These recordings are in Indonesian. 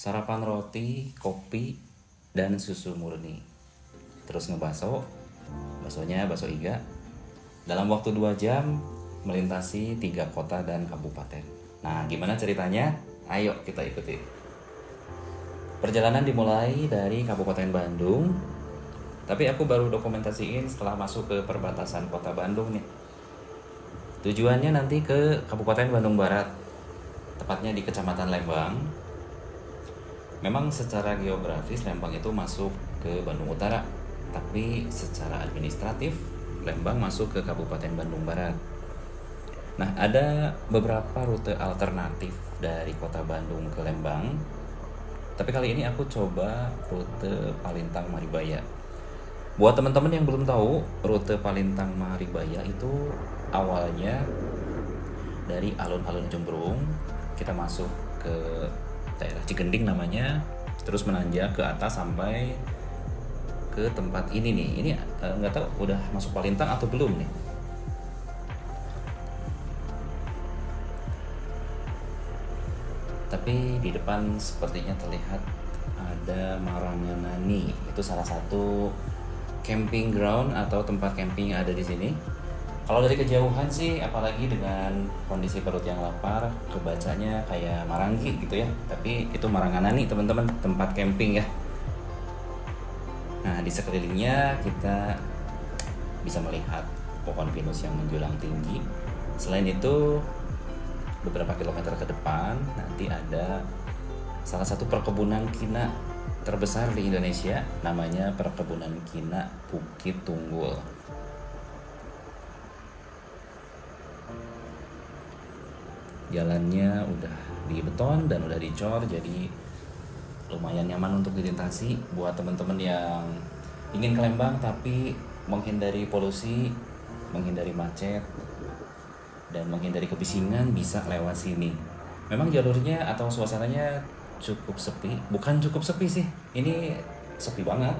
sarapan roti, kopi, dan susu murni. Terus ngebaso, basonya baso iga. Dalam waktu 2 jam melintasi 3 kota dan kabupaten. Nah, gimana ceritanya? Ayo kita ikuti. Perjalanan dimulai dari Kabupaten Bandung, tapi aku baru dokumentasiin setelah masuk ke perbatasan kota Bandung nih. Tujuannya nanti ke Kabupaten Bandung Barat, tepatnya di Kecamatan Lembang. Memang secara geografis Lembang itu masuk ke Bandung Utara, tapi secara administratif Lembang masuk ke Kabupaten Bandung Barat. Nah, ada beberapa rute alternatif dari kota Bandung ke Lembang. Tapi kali ini aku coba rute Palintang Maribaya. Buat teman-teman yang belum tahu, rute Palintang Maribaya itu awalnya dari alun-alun Jembrung, kita masuk ke daerah Cigending namanya, terus menanjak ke atas sampai ke tempat ini nih. Ini nggak tahu udah masuk Palintang atau belum nih. Tapi di depan sepertinya terlihat ada Maranganani. Itu salah satu camping ground atau tempat camping yang ada di sini. Kalau dari kejauhan sih, apalagi dengan kondisi perut yang lapar, kebacanya kayak Maranggi gitu ya. Tapi itu Maranganani teman-teman, tempat camping ya. Nah, di sekelilingnya kita bisa melihat pohon pinus yang menjulang tinggi. Selain itu, beberapa kilometer ke depan nanti ada salah satu perkebunan kina terbesar di Indonesia, namanya Perkebunan Kina Bukit Tunggul. Jalannya udah dibeton dan udah dicor, jadi lumayan nyaman untuk dilintasi buat teman-teman yang ingin ke Lembang tapi menghindari polusi, menghindari macet, dan menghindari kebisingan, bisa lewat sini. Memang jalurnya atau suasananya cukup sepi, bukan cukup sepi sih, ini sepi banget.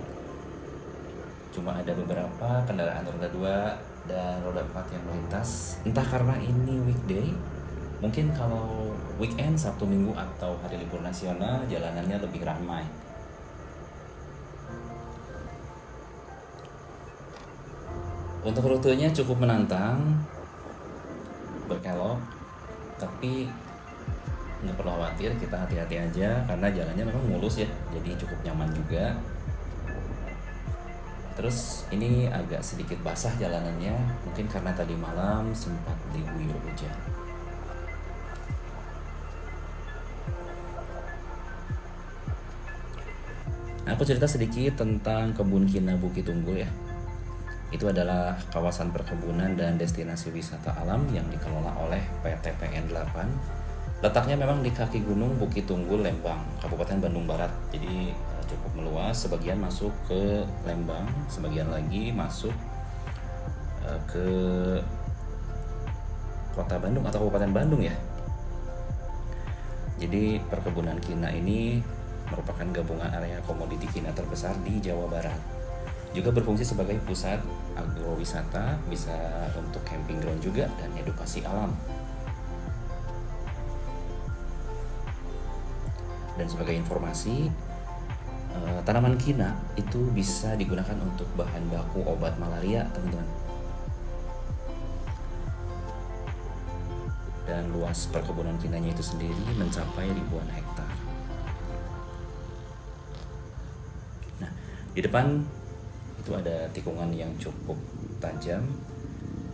Cuma ada beberapa kendaraan roda 2 dan roda 4 yang melintas. Entah karena ini weekday, mungkin kalau weekend, Sabtu Minggu atau hari libur nasional, jalanannya lebih ramai. Untuk rutenya cukup menantang, berkelok, tapi nggak perlu khawatir, kita hati-hati aja karena jalannya memang mulus ya, jadi cukup nyaman juga. Terus ini agak sedikit basah jalanannya, mungkin karena tadi malam sempat diguyur hujan. Nah, aku cerita sedikit tentang Kebun Kina Bukit Tunggul ya. Itu adalah kawasan perkebunan dan destinasi wisata alam yang dikelola oleh PT PN 8. Letaknya memang di kaki gunung Bukit Tunggul, Lembang, Kabupaten Bandung Barat. Jadi cukup meluas, sebagian masuk ke Lembang, sebagian lagi masuk ke Kota Bandung atau Kabupaten Bandung ya. Jadi perkebunan Kina ini merupakan gabungan area komoditi Kina terbesar di Jawa Barat. Juga berfungsi sebagai pusat agrowisata, bisa untuk camping ground juga, dan edukasi alam. Dan sebagai informasi, tanaman kina itu bisa digunakan untuk bahan baku obat malaria, teman-teman. Dan luas perkebunan kinanya itu sendiri mencapai ribuan hektar. Nah, di depan itu ada tikungan yang cukup tajam,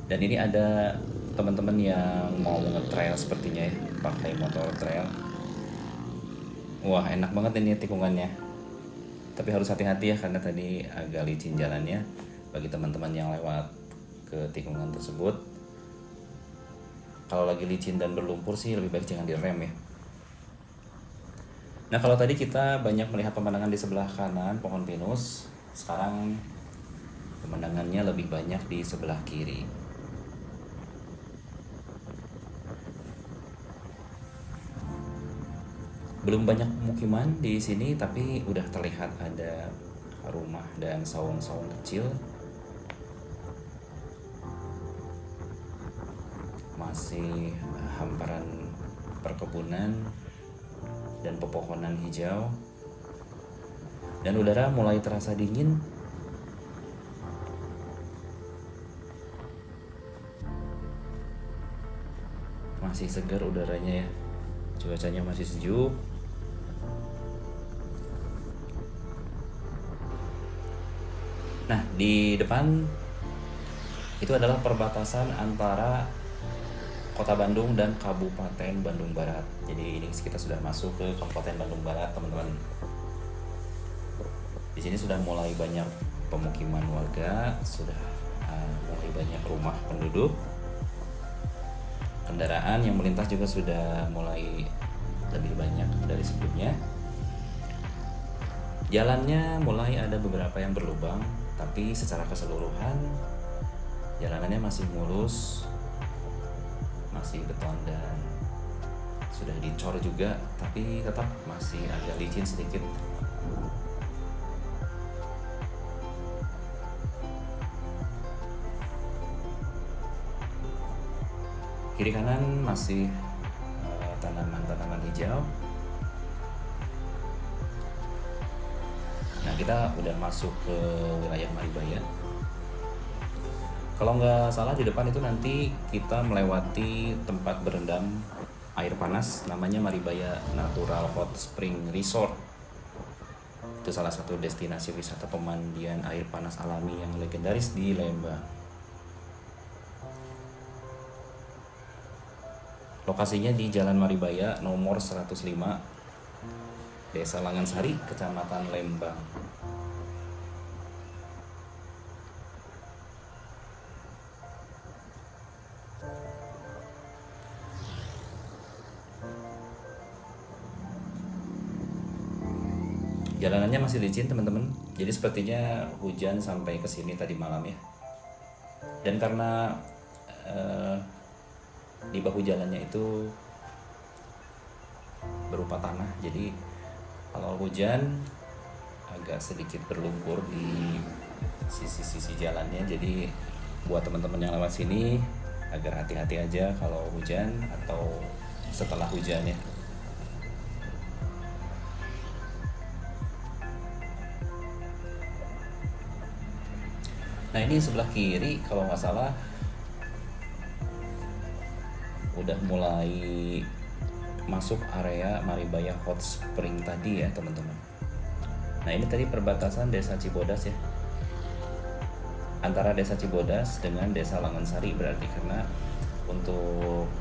dan ini ada teman-teman yang mau nge-trail sepertinya ya, pakai motor trail. Wah, enak banget ini tikungannya, tapi harus hati-hati ya karena tadi agak licin jalannya. Bagi teman-teman yang lewat ke tikungan tersebut, kalau lagi licin dan berlumpur sih lebih baik jangan direm ya. Nah, kalau tadi kita banyak melihat pemandangan di sebelah kanan pohon pinus, sekarang pemandangannya lebih banyak di sebelah kiri. Belum banyak pemukiman di sini, tapi udah terlihat ada rumah dan saung-saung kecil. Masih hamparan perkebunan dan pepohonan hijau. Dan udara mulai terasa dingin. Masih segar udaranya ya. Cuacanya masih sejuk. Nah, di depan itu adalah perbatasan antara Kota Bandung dan Kabupaten Bandung Barat. Jadi ini kita sudah masuk ke Kabupaten Bandung Barat, teman-teman. Di sini sudah mulai banyak pemukiman warga, sudah mulai banyak rumah penduduk. Kendaraan yang melintas juga sudah mulai lebih banyak dari sebelumnya. Jalannya mulai ada beberapa yang berlubang, tapi secara keseluruhan jalanannya masih mulus, masih beton dan sudah dicor juga, tapi tetap masih agak licin sedikit. Kiri kanan masih tanaman-tanaman hijau. Nah, kita udah masuk ke wilayah Maribaya. Kalau nggak salah di depan itu nanti kita melewati tempat berendam air panas, namanya Maribaya Natural Hot Spring Resort. Itu salah satu destinasi wisata pemandian air panas alami yang legendaris di Lembang. Lokasinya di Jalan Maribaya nomor 105, Desa Langansari, Kecamatan Lembang. Jalanannya masih licin, teman-teman. Jadi sepertinya hujan sampai ke sini tadi malam ya. Dan karena di bahu jalannya itu berupa tanah, jadi kalau hujan agak sedikit berlumpur di sisi-sisi jalannya. Jadi buat teman-teman yang lewat sini agar hati-hati aja kalau hujan atau setelah hujan ya. Nah, ini sebelah kiri kalau nggak salah udah mulai masuk area Maribaya Hot Spring tadi ya, teman-teman. Nah, ini tadi perbatasan Desa Cibodas ya, antara Desa Cibodas dengan Desa Langansari berarti, karena untuk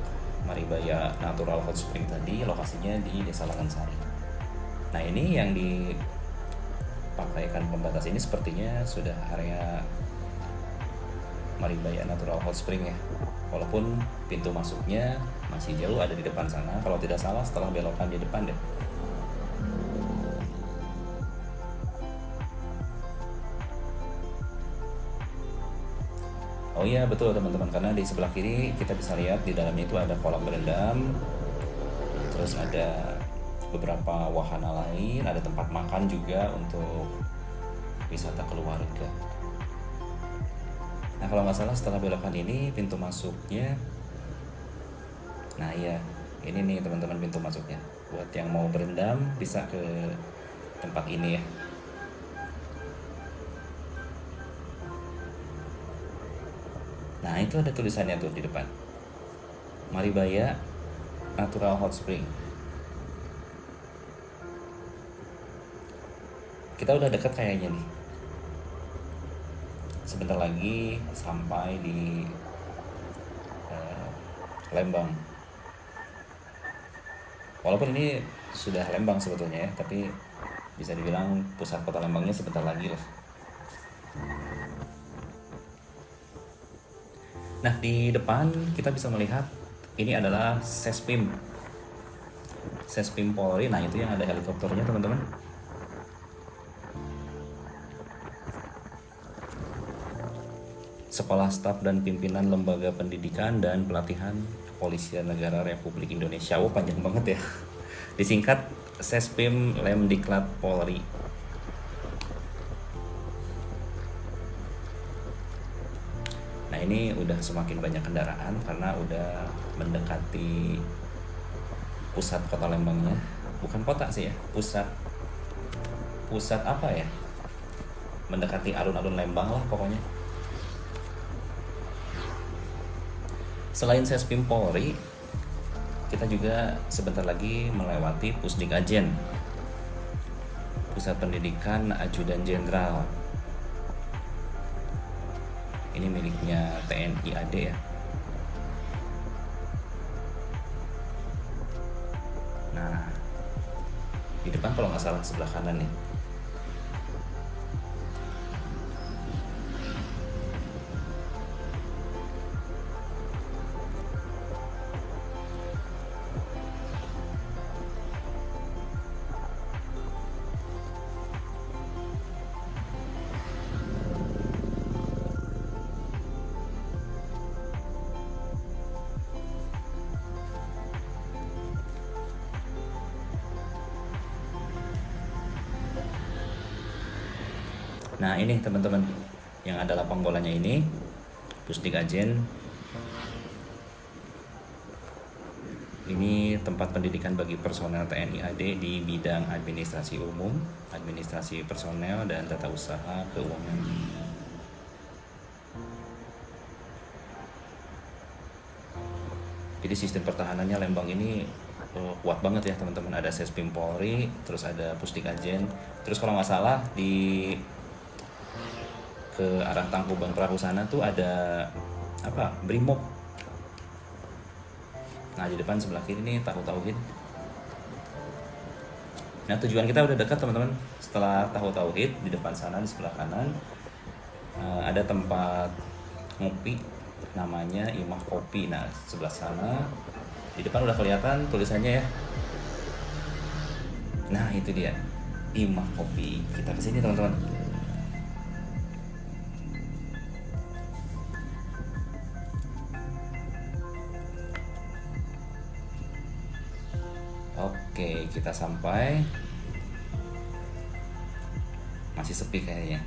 Maribaya Natural Hot Spring tadi lokasinya di Desa Langansari. Nah, ini yang dipakaikan pembatas ini sepertinya sudah area Maribaya Natural Hot Spring ya. Walaupun pintu masuknya masih jauh, ada di depan sana. Kalau tidak salah setelah belokan di depan deh. Oh iya betul teman-teman, karena di sebelah kiri kita bisa lihat di dalamnya itu ada kolam berendam, terus ada beberapa wahana lain, ada tempat makan juga untuk wisata keluarga. Nah, kalau nggak salah setelah belokan ini pintu masuknya. Nah iya, ini nih teman-teman pintu masuknya. Buat yang mau berendam bisa ke tempat ini ya. Nah, itu ada tulisannya tuh di depan, Maribaya Natural Hot Spring. Kita udah dekat kayaknya nih. Sebentar lagi sampai di Lembang. Walaupun ini sudah Lembang sebetulnya ya, tapi bisa dibilang pusat kota Lembangnya sebentar lagi lah. Nah, di depan kita bisa melihat ini adalah Sespim Polri. Nah, itu yang ada helikopternya teman-teman. Sekolah Staf dan Pimpinan Lembaga Pendidikan dan Pelatihan Kepolisian Negara Republik Indonesia. Oh, panjang banget ya. Disingkat Sespim Lemdiklat Polri. Nah, ini udah semakin banyak kendaraan karena udah mendekati pusat kota Lembangnya. bukan kota sih ya, pusat pusat apa ya, mendekati alun-alun Lembang lah pokoknya. Selain Sespim Polri, kita juga sebentar lagi melewati Pusdik Ajen, Pusat Pendidikan Ajudan Jenderal. Ini miliknya TNI AD ya. Nah, di depan kalau nggak salah sebelah kanan nih. Nah ini teman-teman, yang ada lapang bolanya ini Pusdik Ajen. Ini tempat pendidikan bagi personel TNI AD di bidang administrasi umum, administrasi personel, dan tata usaha keuangan. Jadi sistem pertahanannya Lembang ini kuat banget ya teman-teman. Ada Sespim Polri, terus ada Pusdik Ajen, terus kalau nggak salah di ke arah Tangkuban Perahu sana tuh ada apa, Brimob. Nah di depan sebelah kiri nih Tahu Tauhid. Nah tujuan kita udah dekat teman-teman. Setelah Tahu Tauhid, di depan sana di sebelah kanan ada tempat ngopi namanya Imah Kopi. Nah sebelah sana di depan udah kelihatan tulisannya ya. Nah itu dia, Imah Kopi. Kita kesini teman-teman. Oke, kita sampai. Masih sepi kayaknya.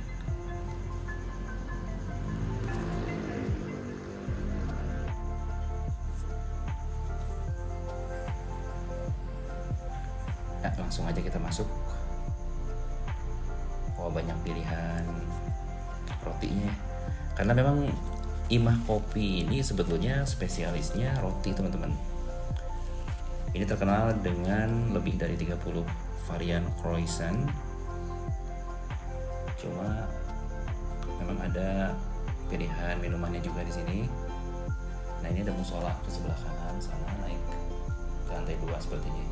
Ya, langsung aja kita masuk. Oh, banyak pilihan rotinya. Karena memang Imah Kopi ini sebetulnya spesialisnya roti, teman-teman. Ini terkenal dengan lebih dari 30 varian croissant. Cuma memang ada pilihan minumannya juga di sini. Nah, ini ada musola ke sebelah kanan sana, naik ke lantai 2 sepertinya.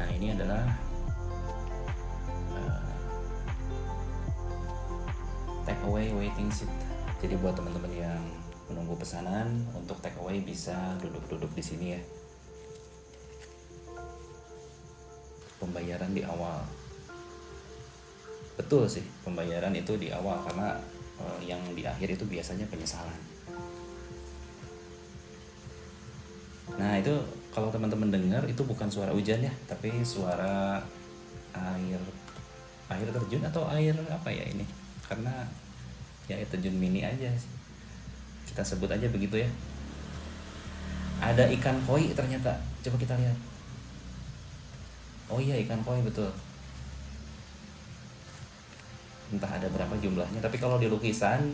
Nah, ini adalah take away waiting seat. Jadi buat teman-teman yang menunggu pesanan untuk take away bisa duduk-duduk di sini ya. Pembayaran di awal. Betul sih, pembayaran itu di awal karena yang di akhir itu biasanya penyesalan. Nah, itu kalau teman-teman dengar itu bukan suara hujan ya, tapi suara air terjun atau air apa ya ini? Karena ya air terjun mini aja sih. Kita sebut aja begitu ya. Ada ikan koi ternyata. Coba kita lihat. Oh iya, ikan koi betul. Entah ada berapa jumlahnya, tapi kalau di lukisan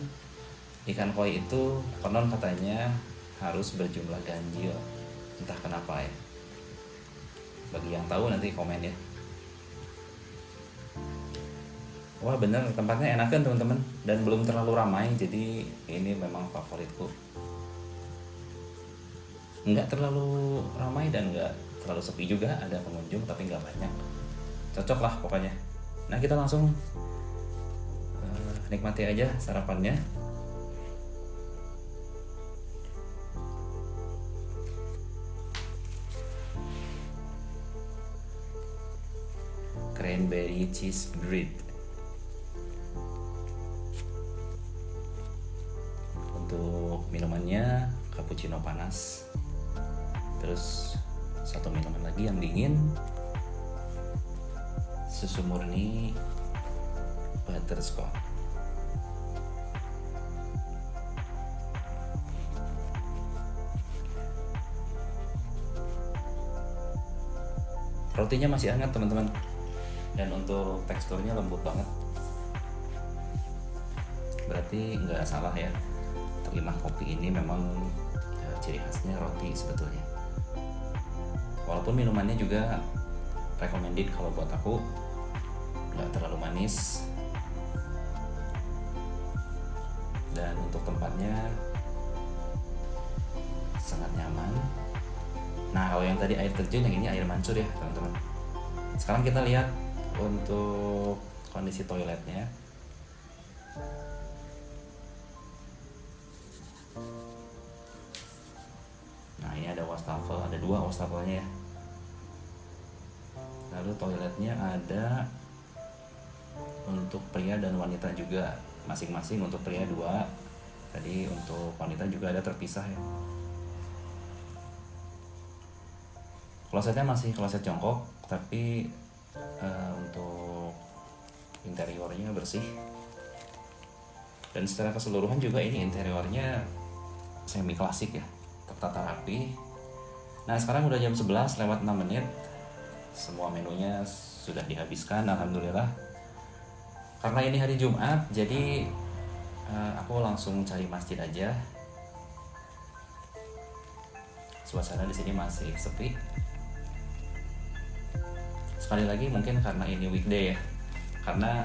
ikan koi itu konon katanya harus berjumlah ganjil. Entah kenapa ya. Bagi yang tahu nanti komen ya. Wah bener, tempatnya enakan teman-teman, dan belum terlalu ramai, jadi ini memang favoritku. Nggak terlalu ramai dan nggak terlalu sepi juga, ada pengunjung tapi nggak banyak. Cocok lah pokoknya. Nah kita langsung nikmati aja sarapannya. Cranberry cheese bread. Untuk minumannya cappuccino panas, terus satu minuman lagi yang dingin, susu murni butterscotch. Rotinya masih hangat teman-teman, dan untuk teksturnya lembut banget. Berarti nggak salah ya, terima kopi ini memang ciri khasnya roti sebetulnya. Walaupun minumannya juga recommended kalau buat aku, nggak terlalu manis. Dan untuk tempatnya sangat nyaman. Nah, kalau yang tadi air terjun, yang ini air mancur ya teman-teman. Sekarang kita lihat untuk kondisi toiletnya. Nah, ini ada wastafel, ada 2 wastafelnya ya. Lalu toiletnya ada untuk pria dan wanita juga, masing-masing. Untuk pria 2, tadi untuk wanita juga ada terpisah ya. Klosetnya masih kloset jongkok, tapi untuk interiornya bersih. Dan secara keseluruhan juga ini interiornya semi klasik ya, tertata rapi. Nah, sekarang udah jam 11 lewat 6 menit. Semua menunya sudah dihabiskan, alhamdulillah. Karena ini hari Jumat, jadi aku langsung cari masjid aja. Suasana di sini masih sepi. Sekali lagi mungkin karena ini weekday ya. Karena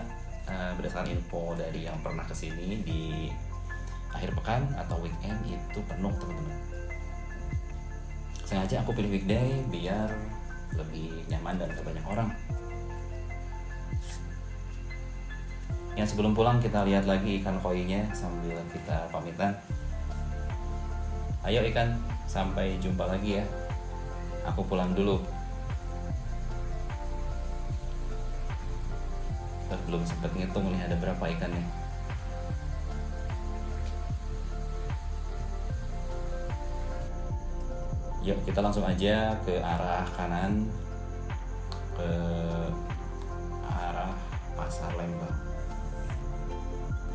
berdasarkan info dari yang pernah kesini di akhir pekan atau weekend itu penuh teman-teman. Sengaja aku pilih weekday biar lebih nyaman dan gak banyak orang. Yang sebelum pulang kita lihat lagi ikan koinya sambil kita pamitan. Ayo ikan, sampai jumpa lagi ya. Aku pulang dulu. Belum sempat ngitung nih ada berapa ikannya. Yuk kita langsung aja ke arah kanan, ke arah Pasar Lembang.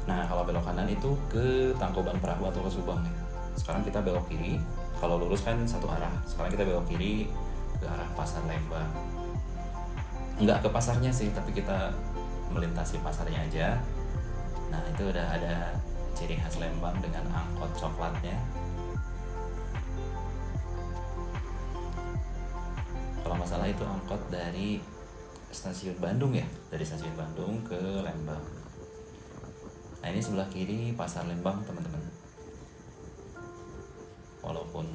Nah, kalau belok kanan itu ke Tangkuban Perahu atau ke Subang ya. Sekarang kita belok kiri. Kalau lurus kan satu arah. Sekarang kita belok kiri ke arah Pasar Lembang. Enggak ke pasarnya sih, tapi kita melintasi pasarnya aja. Nah, itu udah ada ciri khas Lembang dengan angkot coklatnya. Kalau nggak salah itu angkot dari stasiun Bandung ya, dari stasiun Bandung ke Lembang. Nah, ini sebelah kiri Pasar Lembang teman-teman. Walaupun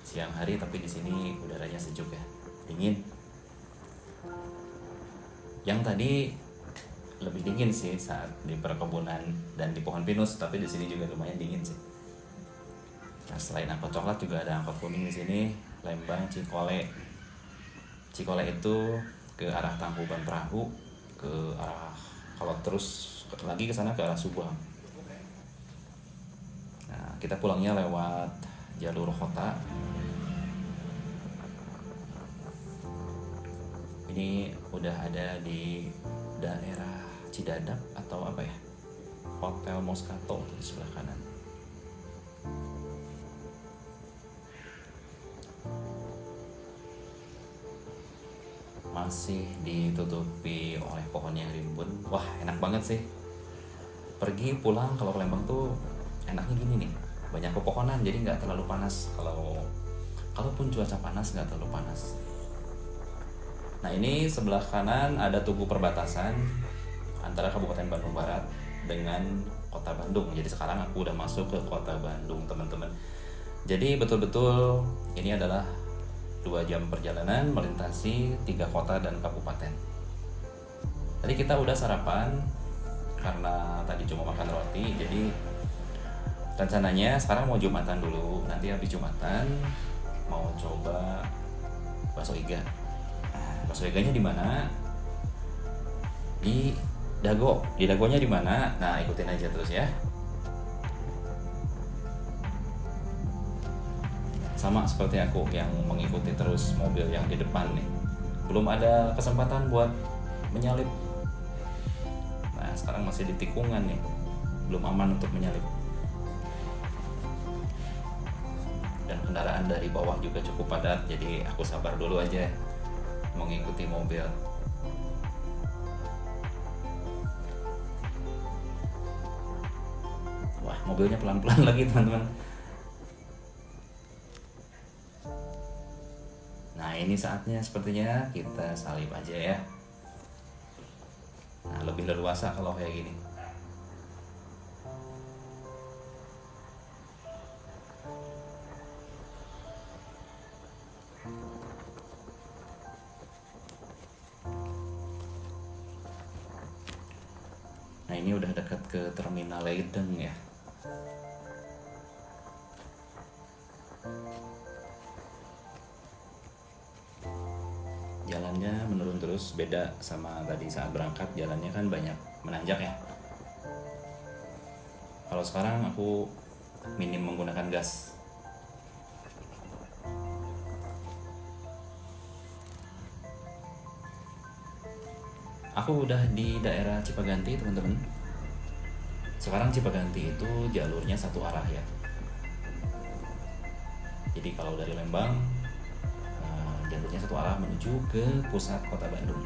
siang hari, tapi di sini udaranya sejuk ya, dingin. Yang tadi lebih dingin sih saat di perkebunan dan di pohon pinus, tapi di sini juga lumayan dingin sih. Nah, selain angkot coklat juga ada angkot kuning di sini, Lembang Cikole. Cikole itu ke arah Tangkuban Perahu, ke arah, kalau terus lagi ke sana ke arah Subang. Nah, kita pulangnya lewat jalur kota. Ini udah ada di daerah Cidadap atau apa ya, Hotel Moscato di sebelah kanan. Masih ditutupi oleh pohon yang rimbun. Wah, enak banget sih. Pergi pulang kalau ke Lembang tuh enaknya gini nih, banyak pepohonan jadi nggak terlalu panas. Kalaupun cuaca panas nggak terlalu panas. Nah, ini sebelah kanan ada tugu perbatasan antara Kabupaten Bandung Barat dengan Kota Bandung. Jadi sekarang aku udah masuk ke Kota Bandung teman-teman. Jadi betul-betul ini adalah 2 jam perjalanan melintasi 3 kota dan kabupaten. Tadi kita udah sarapan karena tadi cuma makan roti. Jadi rencananya sekarang mau Jumatan dulu. Nanti habis Jumatan mau coba bakso iga. Nah, bakso iganya di mana? Di Dago. Di Dagonya di mana? Nah, ikutin aja terus ya. Sama seperti aku yang mengikuti terus mobil yang di depan nih. Belum ada kesempatan buat menyalip. Nah, sekarang masih di tikungan nih. Belum aman untuk menyalip. Dan kendaraan dari bawah juga cukup padat, jadi aku sabar dulu aja. mengikuti mobil. Wah, mobilnya pelan-pelan lagi teman-teman. Nah, ini saatnya sepertinya kita salib aja ya. Nah, lebih leluasa kalau kayak gini. Nah, ini udah dekat ke Terminal Leideng ya. Jalannya menurun terus, beda sama tadi saat berangkat, jalannya kan banyak menanjak ya. Kalau sekarang aku minim menggunakan gas. Aku udah di daerah Cipaganti teman-teman. Sekarang Cipaganti itu jalurnya satu arah ya. Jadi kalau dari Lembang jalurnya satu arah menuju ke pusat kota Bandung.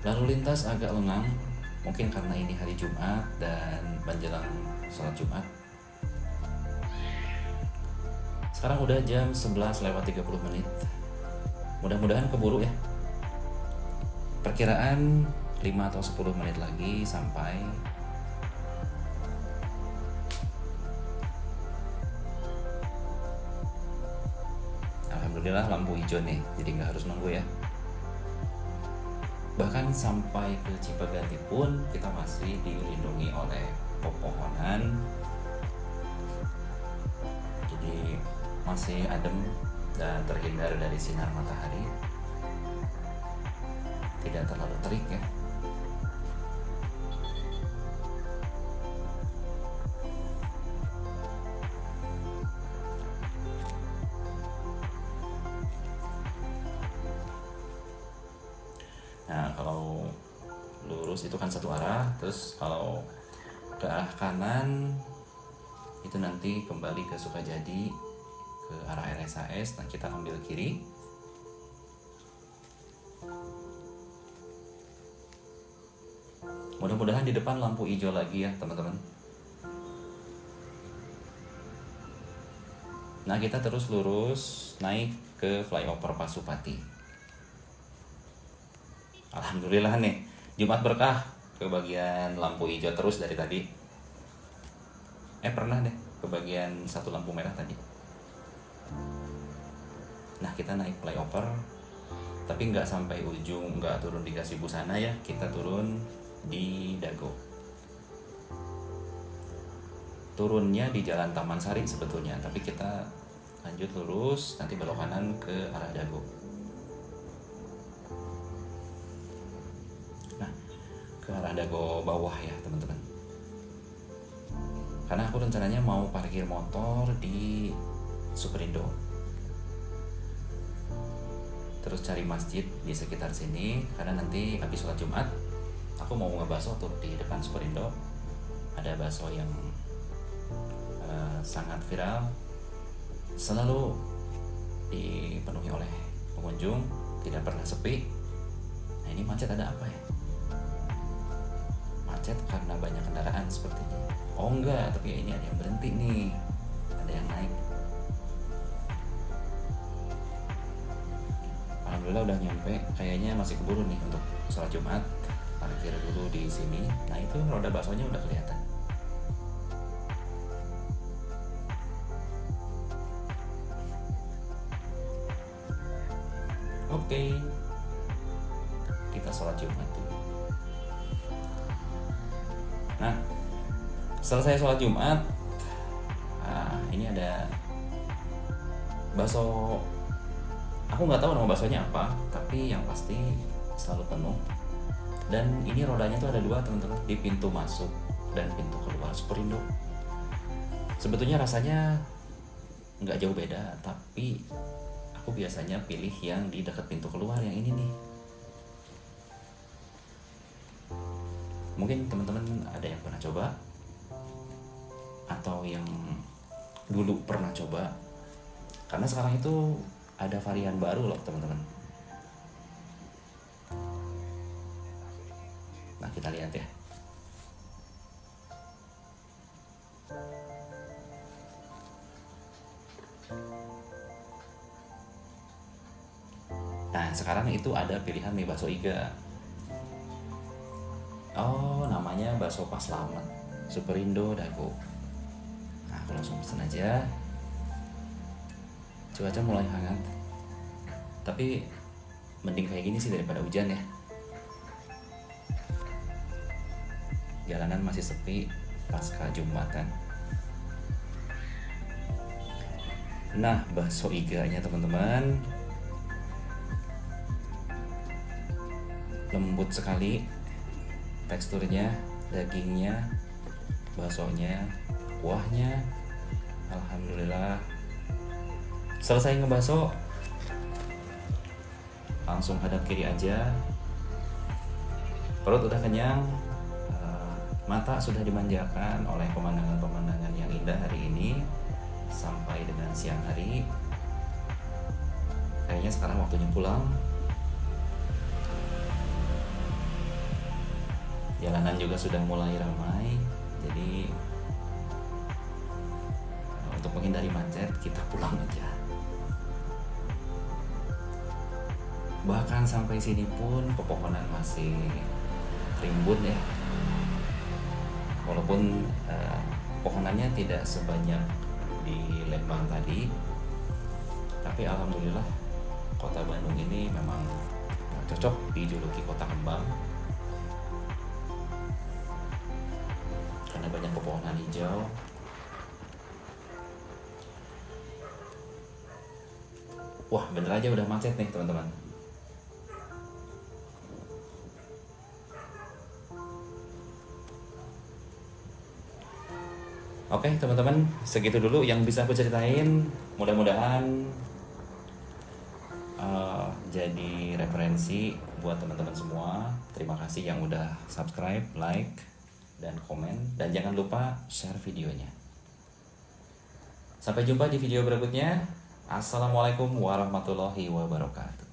Lalu lintas agak lengang, mungkin karena ini hari Jumat dan menjelang sholat Jumat. Sekarang udah jam 11:30. Mudah-mudahan keburu ya. Perkiraan 5 atau 10 menit lagi sampai. Alhamdulillah lampu hijau nih, jadi nggak harus nunggu ya. Bahkan sampai ke Cipaganti pun kita masih dilindungi oleh pepohonan. Jadi masih adem dan terhindar dari sinar matahari. Tidak terlalu terik ya. Nah, kalau lurus itu kan satu arah, terus kalau ke arah kanan itu nanti kembali ke Sukajadi ke arah RSAS. Nah, kita ambil kiri. Mudah-mudahan di depan lampu hijau lagi ya teman-teman. Nah, kita terus lurus naik ke flyover Pasupati. Alhamdulillah nih, Jumat berkah, ke bagian lampu hijau terus dari tadi. Pernah deh ke bagian satu lampu merah tadi. Nah, kita naik flyover, tapi nggak sampai ujung, nggak turun di Gasibusana ya, kita turun di Dago. Turunnya di Jalan Taman Sari sebetulnya, tapi kita lanjut lurus, nanti belok kanan ke arah Dago. Ke arah Dago bawah ya teman-teman. Karena aku rencananya mau parkir motor di Superindo, terus cari masjid di sekitar sini, karena nanti habis sholat Jumat aku mau ngebakso tuh di depan Superindo. Ada bakso yang sangat viral, selalu dipenuhi oleh pengunjung, tidak pernah sepi. Nah, ini macet ada apa ya? Macet karena banyak kendaraan sepertinya. Oh enggak, tapi ini ada yang berhenti nih, ada yang naik. Alhamdulillah udah nyampe. Kayaknya masih keburu nih untuk sholat Jumat. Parkir dulu di sini. Nah, itu roda baksonya udah kelihatan. Oke, kita sholat Jumat dulu. Nah, selesai sholat Jumat, ini ada bakso. Aku nggak tahu nama baksonya apa, tapi yang pasti selalu penuh. Dan ini rodanya tuh ada dua teman-teman, di pintu masuk dan pintu keluar Superindo. Sebetulnya rasanya nggak jauh beda, tapi aku biasanya pilih yang di dekat pintu keluar yang ini nih. Mungkin teman-teman ada yang pernah coba atau yang dulu pernah coba, karena sekarang itu ada varian baru loh teman-teman. Nah, kita lihat ya. Nah, sekarang itu ada pilihan mie bakso iga. Oh, namanya bakso Paslamet Superindo Dago. Nah, aku langsung pesen aja. Cuaca mulai hangat, tapi mending kayak gini sih daripada hujan ya. Jalanan masih sepi pasca Jumatan. Nah, bakso iganya teman-teman, lembut sekali teksturnya, dagingnya, baksonya, kuahnya. Alhamdulillah. Selesai ngebakso, langsung hadap kiri aja. Perut udah kenyang, mata sudah dimanjakan oleh pemandangan-pemandangan yang indah hari ini sampai dengan siang hari. Kayaknya sekarang waktunya pulang. Jalanan juga sudah mulai ramai, jadi untuk menghindari macet kita pulang aja. Bahkan sampai sini pun pepohonan masih rimbun ya, walaupun pohonannya tidak sebanyak di Lembang tadi, tapi alhamdulillah kota Bandung ini memang cocok dijuluki kota kembang karena banyak pepohonan hijau. Wah, bener aja udah macet nih teman-teman. Oke teman-teman, segitu dulu yang bisa aku ceritain. Mudah-mudahan jadi referensi buat teman-teman semua. Terima kasih yang udah subscribe, like, dan komen. Dan jangan lupa share videonya. Sampai jumpa di video berikutnya. Assalamualaikum warahmatullahi wabarakatuh.